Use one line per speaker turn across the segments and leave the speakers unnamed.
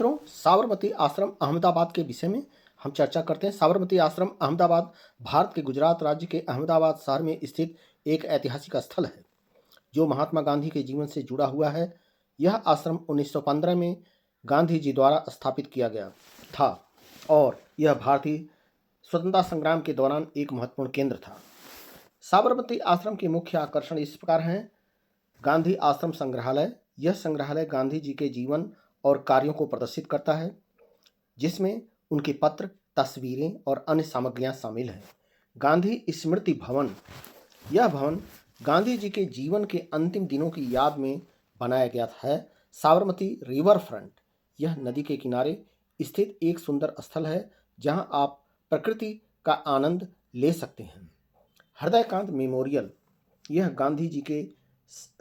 मित्रों, साबरमती आश्रम अहमदाबाद के विषय में हम चर्चा करते हैं। साबरमती आश्रम अहमदाबाद भारत के गुजरात राज्य के अहमदाबाद शहर में स्थित एक ऐतिहासिक स्थल है जो महात्मा गांधी के जीवन से जुड़ा हुआ है। यह आश्रम 1915 में गांधी जी द्वारा स्थापित किया गया था और यह भारतीय स्वतंत्रता संग्राम के दौरान एक महत्वपूर्ण केंद्र था। साबरमती आश्रम के मुख्य आकर्षण इस प्रकार हैं। गांधी आश्रम संग्रहालय। यह संग्रहालय गांधी जी के जीवन और कार्यों को प्रदर्शित करता है, जिसमें उनके पत्र, तस्वीरें और अन्य सामग्रियां शामिल हैं। गांधी स्मृति भवन। यह भवन गांधी जी के जीवन के अंतिम दिनों की याद में बनाया गया है। Sabarmati river front. यह नदी के किनारे स्थित एक सुंदर स्थल है जहां आप प्रकृति का आनंद ले सकते हैं। हृदयकांत मेमोरियल। यह गांधी जी के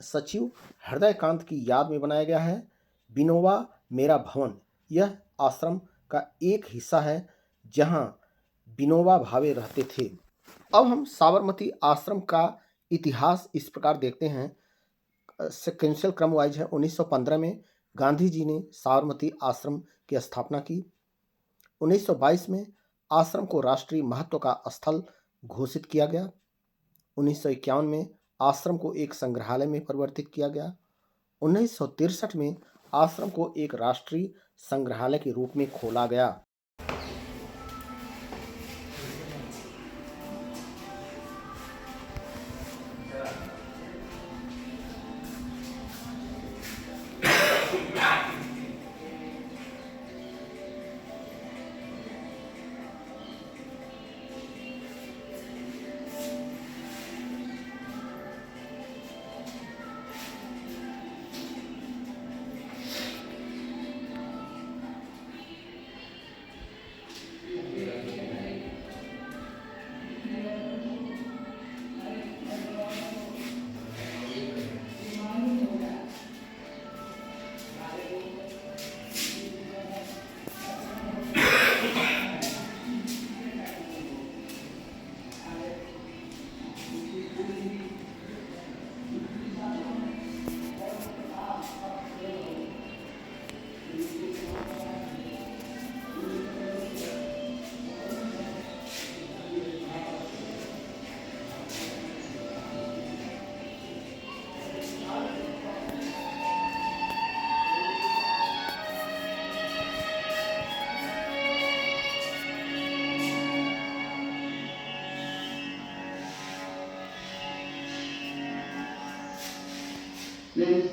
सचिव हृदयकांत की याद में बनाया गया है। विनोबा मेरा भवन। यह आश्रम का एक हिस्सा है जहां विनोबा भावे रहते थे। अब हम साबरमती आश्रम का इतिहास इस प्रकार देखते हैं। सिक्वेंशियल क्रम वाइज है। 1915 में गांधी जी ने साबरमती आश्रम की स्थापना की। 1922 में आश्रम को राष्ट्रीय महत्व का स्थल घोषित किया गया। 1951 में आश्रम को एक संग्रहालय में परिवर्तित किया गया। 1963 में आश्रम को एक राष्ट्रीय संग्रहालय के रूप में खोला गया।
Friends,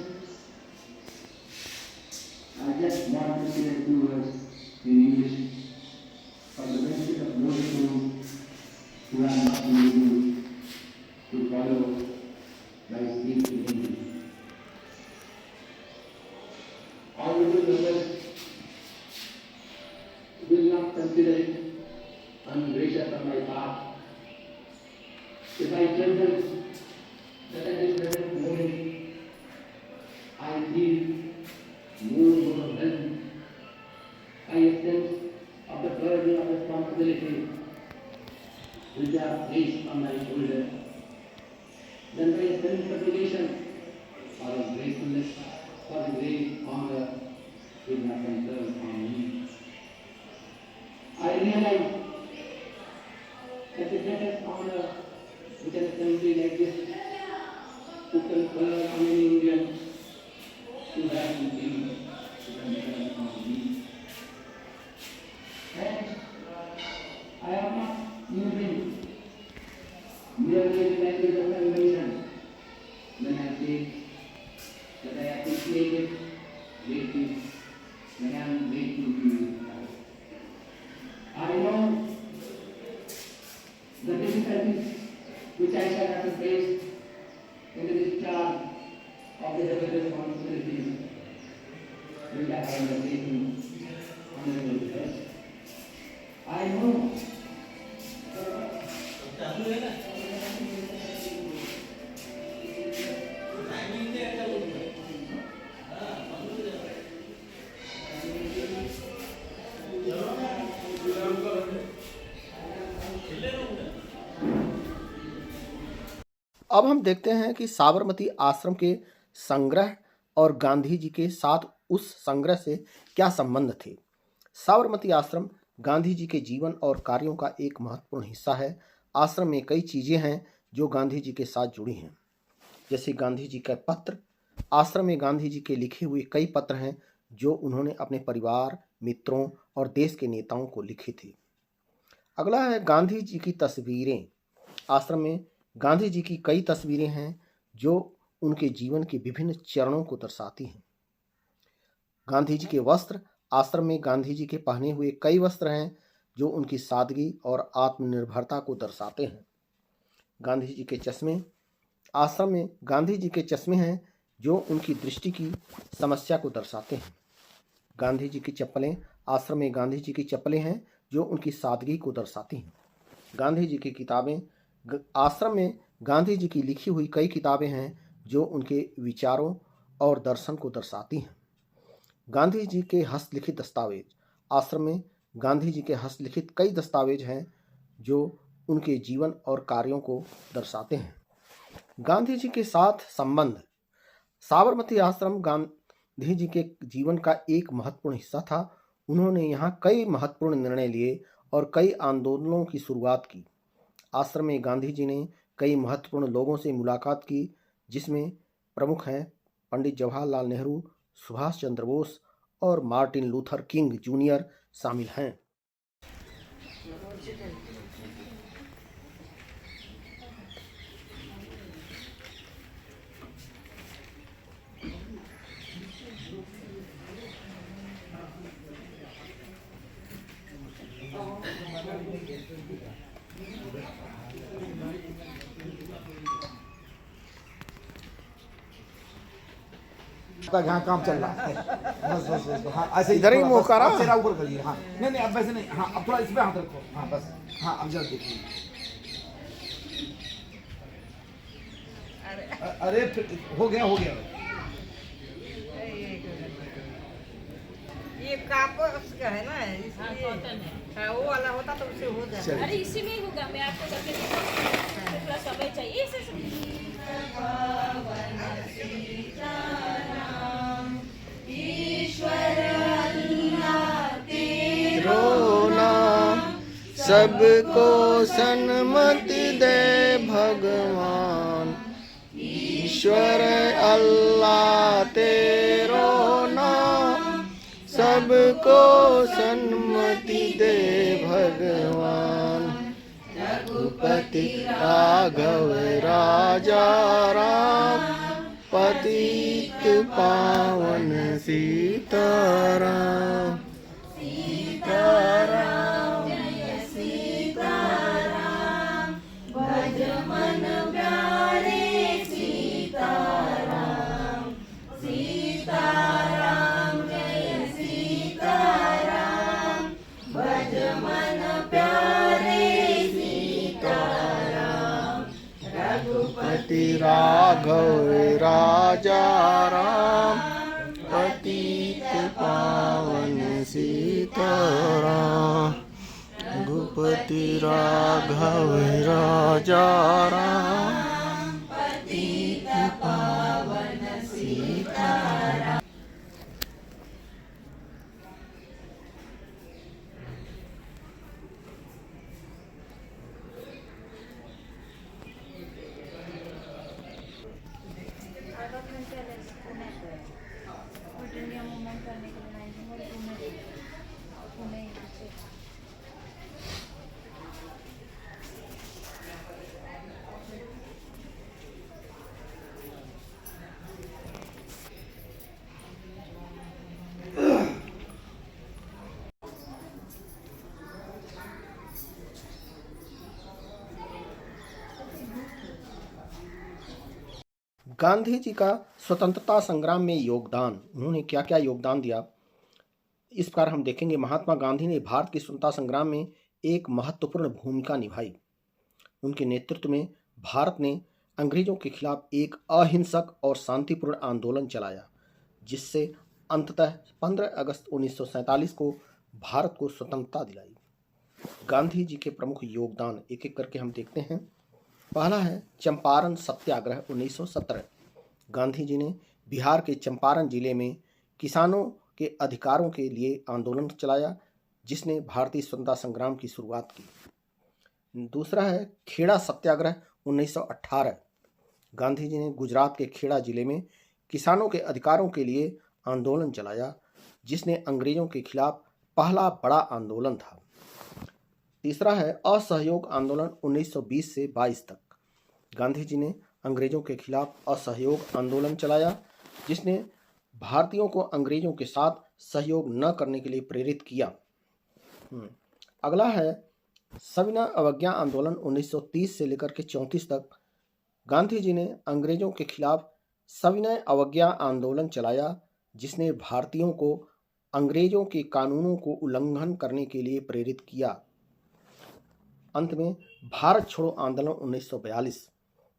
I just want to say a few words in English for the benefit of those who are not able to follow by speaking English. Honorable members will not consider it ungracious on my part if I tell them that at this present moment I feel more overwhelmed by a sense of the burden of responsibility which are placed on my shoulders than by a sense of obligation or of gratefulness for the great honor which has conferred on me. I realize that the greatest honor which an assembly like this to confer on an Indian to have to be to confer on me. And I am not using merely the language of convention when I say that I appreciate it greatly, when I am grateful to you. I know the difficulties which I shall have to face in the discharge of the heavy responsibilities which I have undertaken on the first. I know
अब हम देखते हैं कि साबरमती आश्रम के संग्रह और गांधी जी के साथ उस संग्रह से क्या संबंध थे। साबरमती आश्रम गांधी जी के जीवन और कार्यों का एक महत्वपूर्ण हिस्सा है। आश्रम में कई चीजें हैं जो गांधी जी के साथ जुड़ी हैं, जैसे गांधी जी का पत्र। आश्रम में गांधी जी के लिखे हुए कई पत्र हैं जो उन्होंने अपने परिवार, मित्रों और देश के नेताओं को लिखे थे। अगला है गांधी जी की तस्वीरें। आश्रम में गांधी जी की कई तस्वीरें हैं जो उनके जीवन के विभिन्न चरणों को दर्शाती हैं। गांधी जी के वस्त्र। आश्रम में गांधी जी के पहने हुए कई वस्त्र हैं जो उनकी सादगी और आत्मनिर्भरता को दर्शाते हैं। गांधी जी के चश्मे। आश्रम में गांधी जी के चश्मे हैं जो उनकी दृष्टि की समस्या को दर्शाते हैं। गांधी जी की चप्पलें। आश्रम में गांधी जी की चप्पलें हैं जो उनकी सादगी को दर्शाती हैं। गांधी जी की किताबें। आश्रम में गांधी जी की लिखी हुई कई किताबें हैं जो उनके विचारों और दर्शन को दर्शाती हैं। गांधी जी के हस्तलिखित दस्तावेज। आश्रम में गांधी जी के हस्तलिखित कई दस्तावेज हैं जो उनके जीवन और कार्यों को दर्शाते हैं। गांधी जी के साथ संबंध। साबरमती आश्रम गांधी जी के जीवन का एक महत्वपूर्ण हिस्सा था। उन्होंने यहाँ कई महत्वपूर्ण निर्णय लिए और कई आंदोलनों की शुरुआत की। आश्रम में गांधी जी ने कई महत्वपूर्ण लोगों से मुलाकात की, जिसमें प्रमुख हैं पंडित जवाहरलाल नेहरू, सुभाष चंद्र बोस और मार्टिन लूथर किंग जूनियर शामिल हैं।
का यहाँ काम चल रहा है। बस बस बस हाँ, ऐसे
इधर ही मुँह करा।
चेहरा ऊपर करिए। हाँ नहीं नहीं, अब वैसे नहीं। हाँ अब थोड़ा इस पे हाथ रखो। हाँ बस। हाँ अब जरा देखिए। अरे फिर हो गया हो गया।
ये कापस का है ना, इसलिए हाँ, वो वाला होता तो उससे हो जाए।
अरे इसी में ही होगा, मैं आपको करके देता हूँ। थोड़ा समय चाहिए इसे
सबको सन्मति दे भगवान, ईश्वर अल्लाह तेरो नाम, सबको सन्मति दे भगवान। रघुपति राघव राजा राम, पतित पावन सीताराम। सीताराम जय सीताराम, भज मन प्यारे सीताराम। सीताराम जय सीताराम, भज मन प्यारे सीताराम। रघुपति राघव राजा राम, पतित पावन सीताराम। रघुपति राघव राजा राम, पतित पावन सीताराम। गांधी जी का स्वतंत्रता संग्राम में योगदान। उन्होंने क्या क्या योगदान दिया, इस प्रकार हम देखेंगे। महात्मा गांधी ने भारत के स्वतंत्रता संग्राम में एक महत्वपूर्ण भूमिका निभाई। उनके नेतृत्व में भारत ने अंग्रेजों के खिलाफ एक अहिंसक और शांतिपूर्ण आंदोलन चलाया, जिससे अंततः 15 अगस्त 1947 को भारत को स्वतंत्रता दिलाई। गांधी जी के प्रमुख योगदान एक एक करके हम देखते हैं। पहला है चंपारण सत्याग्रह 1917। गांधी जी ने बिहार के चंपारण जिले में किसानों के अधिकारों के लिए आंदोलन चलाया, जिसने भारतीय स्वतंत्रता संग्राम की शुरुआत की। दूसरा है खेड़ा सत्याग्रह 1918। गांधी जी ने गुजरात के खेड़ा जिले में किसानों के अधिकारों के लिए आंदोलन चलाया, जिसने अंग्रेजों के खिलाफ पहला बड़ा आंदोलन था। तीसरा है असहयोग आंदोलन 1920 से 22 तक। गांधी जी ने अंग्रेजों के खिलाफ असहयोग आंदोलन चलाया, जिसने भारतीयों को अंग्रेजों के साथ सहयोग न करने के लिए प्रेरित किया। अगला है सविनय अवज्ञा आंदोलन 1930 से लेकर के 34 तक। गांधी जी ने अंग्रेजों के खिलाफ सविनय अवज्ञा आंदोलन चलाया, जिसने भारतीयों को अंग्रेजों के कानूनों को उल्लंघन करने के लिए प्रेरित किया। अंत में भारत छोड़ो आंदोलन 1942।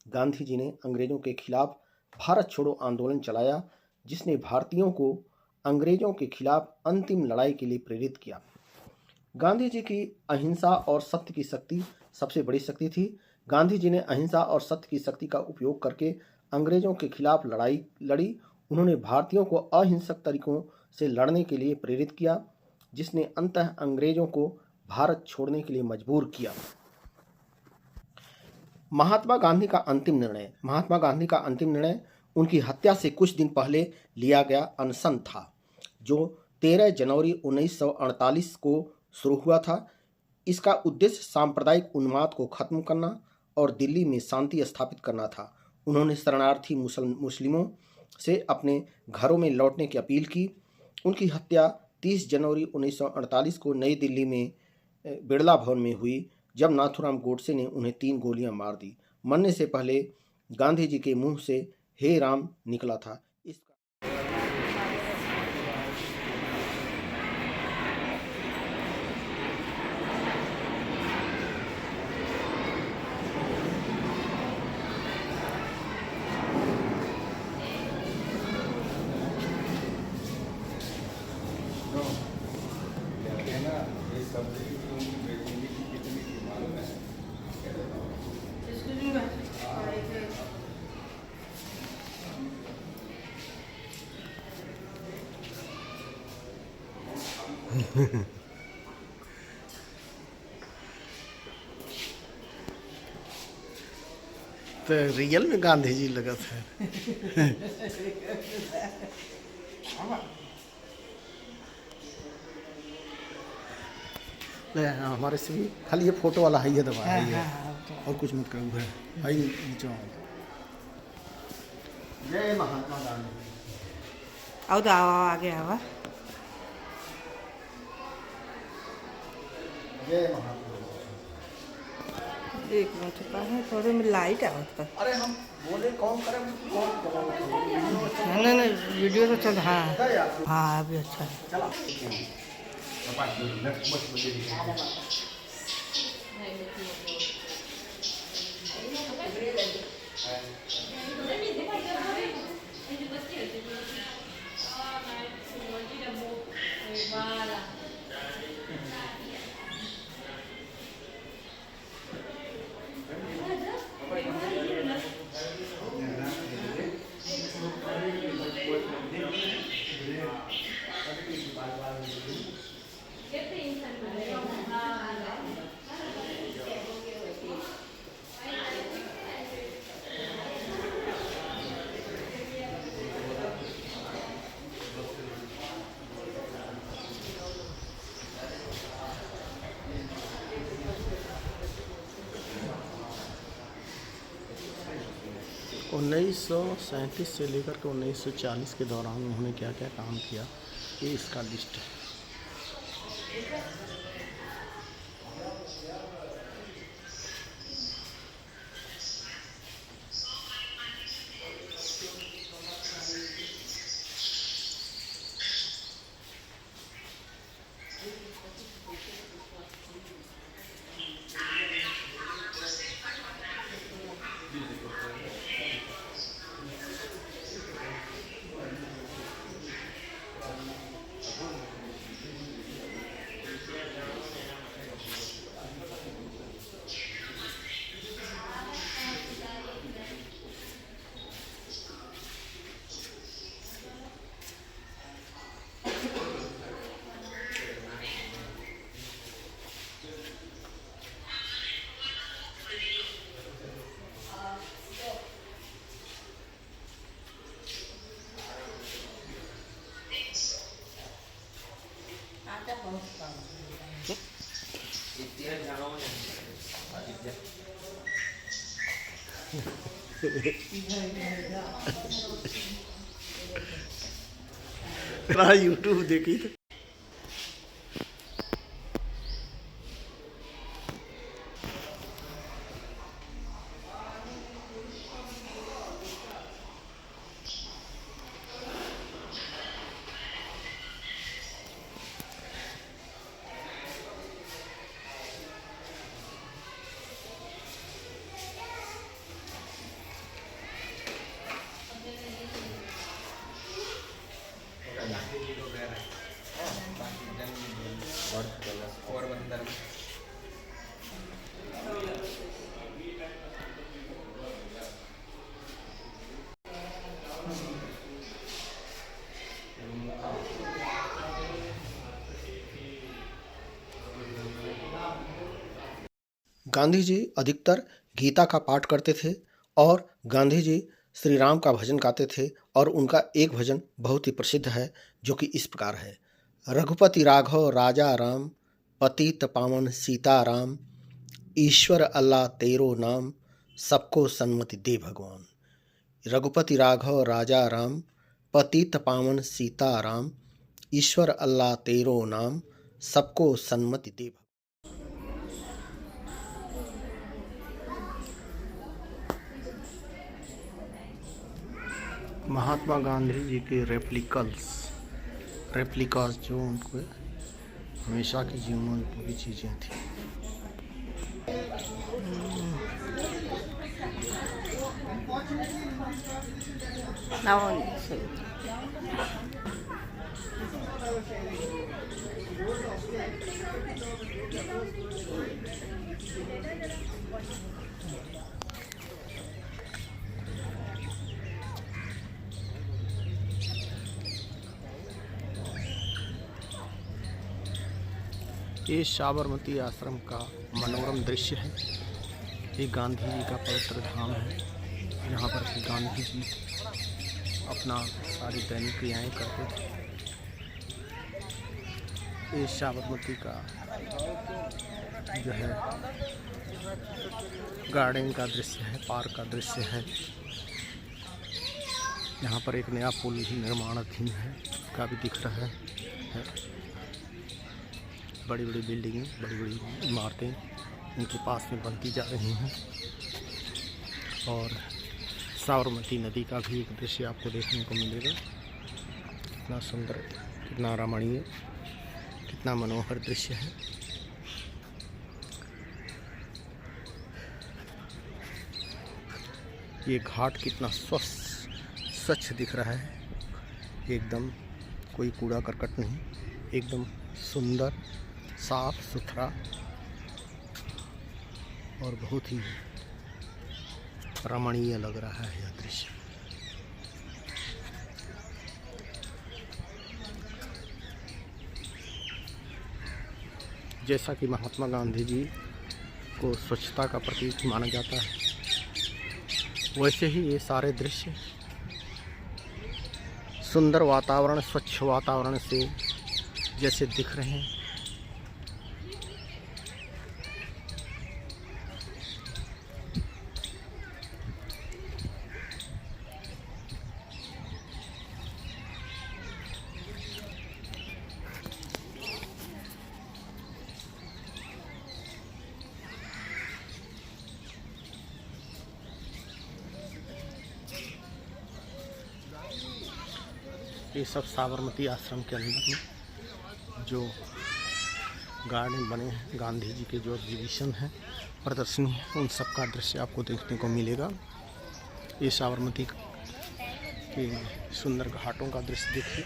गांधी जी ने अंग्रेजों के खिलाफ भारत छोड़ो आंदोलन चलाया, जिसने भारतीयों को अंग्रेजों के खिलाफ अंतिम लड़ाई के लिए प्रेरित किया। गांधी जी की अहिंसा और सत्य की शक्ति सबसे बड़ी शक्ति थी। गांधी जी ने अहिंसा और सत्य की शक्ति का उपयोग करके अंग्रेजों के खिलाफ लड़ाई लड़ी। उन्होंने भारतीयों को अहिंसक तरीकों से लड़ने के लिए प्रेरित किया, जिसने अंततः अंग्रेजों को भारत छोड़ने के लिए मजबूर किया। महात्मा गांधी का अंतिम निर्णय। महात्मा गांधी का अंतिम निर्णय उनकी हत्या से कुछ दिन पहले लिया गया अनशन था, जो 13 जनवरी 1948 को शुरू हुआ था। इसका उद्देश्य सांप्रदायिक उन्माद को खत्म करना और दिल्ली में शांति स्थापित करना था। उन्होंने शरणार्थी मुस्लिमों से अपने घरों में लौटने की अपील की। उनकी हत्या 30 जनवरी 1948 को नई दिल्ली में बिड़ला भवन में हुई, जब नाथूराम गोडसे ने उन्हें 3 गोलियां मार दी। मरने से पहले गांधी जी के मुंह से हे राम निकला था। तो रियल में गांधी जी लगत है। हमारे से भी खाली ये फोटो वाला है, ये दबा है ये, और कुछ मत करो है भाई नीचे। जय महात्मा गांधी।
आओ तो आओ आगे आओ।
जय महात्मा।
एक मिनट का है, थोड़े में लाइट आओ पर।
अरे हम बोले कौन करें,
नहीं नहीं वीडियो तो चल। हाँ हाँ अभी अच्छा है।
चला उन्नीस सौ 37 से लेकर के 1940 के दौरान उन्होंने क्या क्या काम किया, ये इसका लिस्ट है। यूट्यूब देखी तो गांधी जी अधिकतर गीता का पाठ करते थे और गांधी जी श्री राम का भजन गाते थे और उनका एक भजन बहुत ही प्रसिद्ध है जो कि इस प्रकार है। रघुपति राघव राजा राम, पतित पावन सीता राम, ईश्वर अल्लाह तेरो नाम, सबको सन्मति दे भगवान। रघुपति राघव राजा राम, पतित पावन सीता राम, ईश्वर अल्लाह तेरो नाम, सबको सन्मति दे भगवान। महात्मा गांधी जी के रेप्लिकास जो उनको हमेशा की जीवन की चीज़ें थी। ये साबरमती आश्रम का मनोरम दृश्य है। ये गांधी जी का पवित्र धाम है, यहाँ पर गांधी जी अपना सारी दैनिक क्रियाएँ करते थे। ये साबरमती का जो है गार्डन का दृश्य है, पार्क का दृश्य है। यहाँ पर एक नया पुल निर्माणाधीन है, का भी दिख रहा है। बड़ी बड़ी बिल्डिंगें, बड़ी बड़ी इमारतें इनके पास में बनती जा रही हैं और साबरमती नदी का भी एक दृश्य आपको देखने को मिलेगा। कितना सुंदर, कितना रमणीय, कितना मनोहर दृश्य है। ये घाट कितना स्वच्छ दिख रहा है, एकदम कोई कूड़ा करकट नहीं, एकदम सुंदर, साफ सुथरा और बहुत ही रमणीय लग रहा है यह दृश्य। जैसा कि महात्मा गांधी जी को स्वच्छता का प्रतीक माना जाता है, वैसे ही ये सारे दृश्य सुंदर वातावरण, स्वच्छ वातावरण से जैसे दिख रहे हैं। ये सब साबरमती आश्रम के अंदर में जो गार्डन बने हैं, गांधी जी के जो एग्जीबिशन है, प्रदर्शनी है, उन सब का दृश्य आपको देखने को मिलेगा। ये साबरमती के सुंदर घाटों का दृश्य देखिए।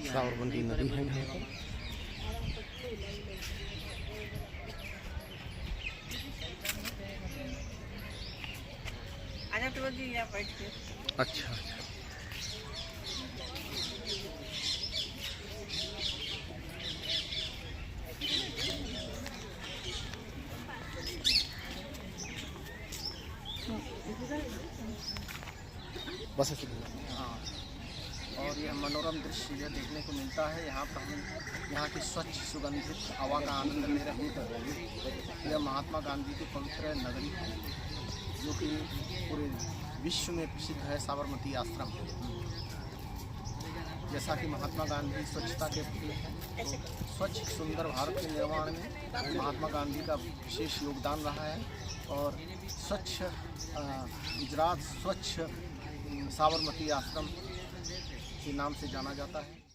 साबरमती नदी है यहाँ पर। अच्छा, बस ऐसे। हाँ। और यह मनोरम दृश्य यह देखने को मिलता है। यहाँ पर हम यहाँ की स्वच्छ सुगंधित हवा का आनंद ले रहे हैं। यह महात्मा गांधी की पवित्र नगरी है जो कि पूरे विश्व में प्रसिद्ध है, साबरमती आश्रम। जैसा कि महात्मा गांधी स्वच्छता के प्रतीक हैं, तो स्वच्छ सुंदर भारत के निर्माण में महात्मा गांधी का विशेष योगदान रहा है और स्वच्छ गुजरात स्वच्छ साबरमती आश्रम के नाम से जाना जाता है।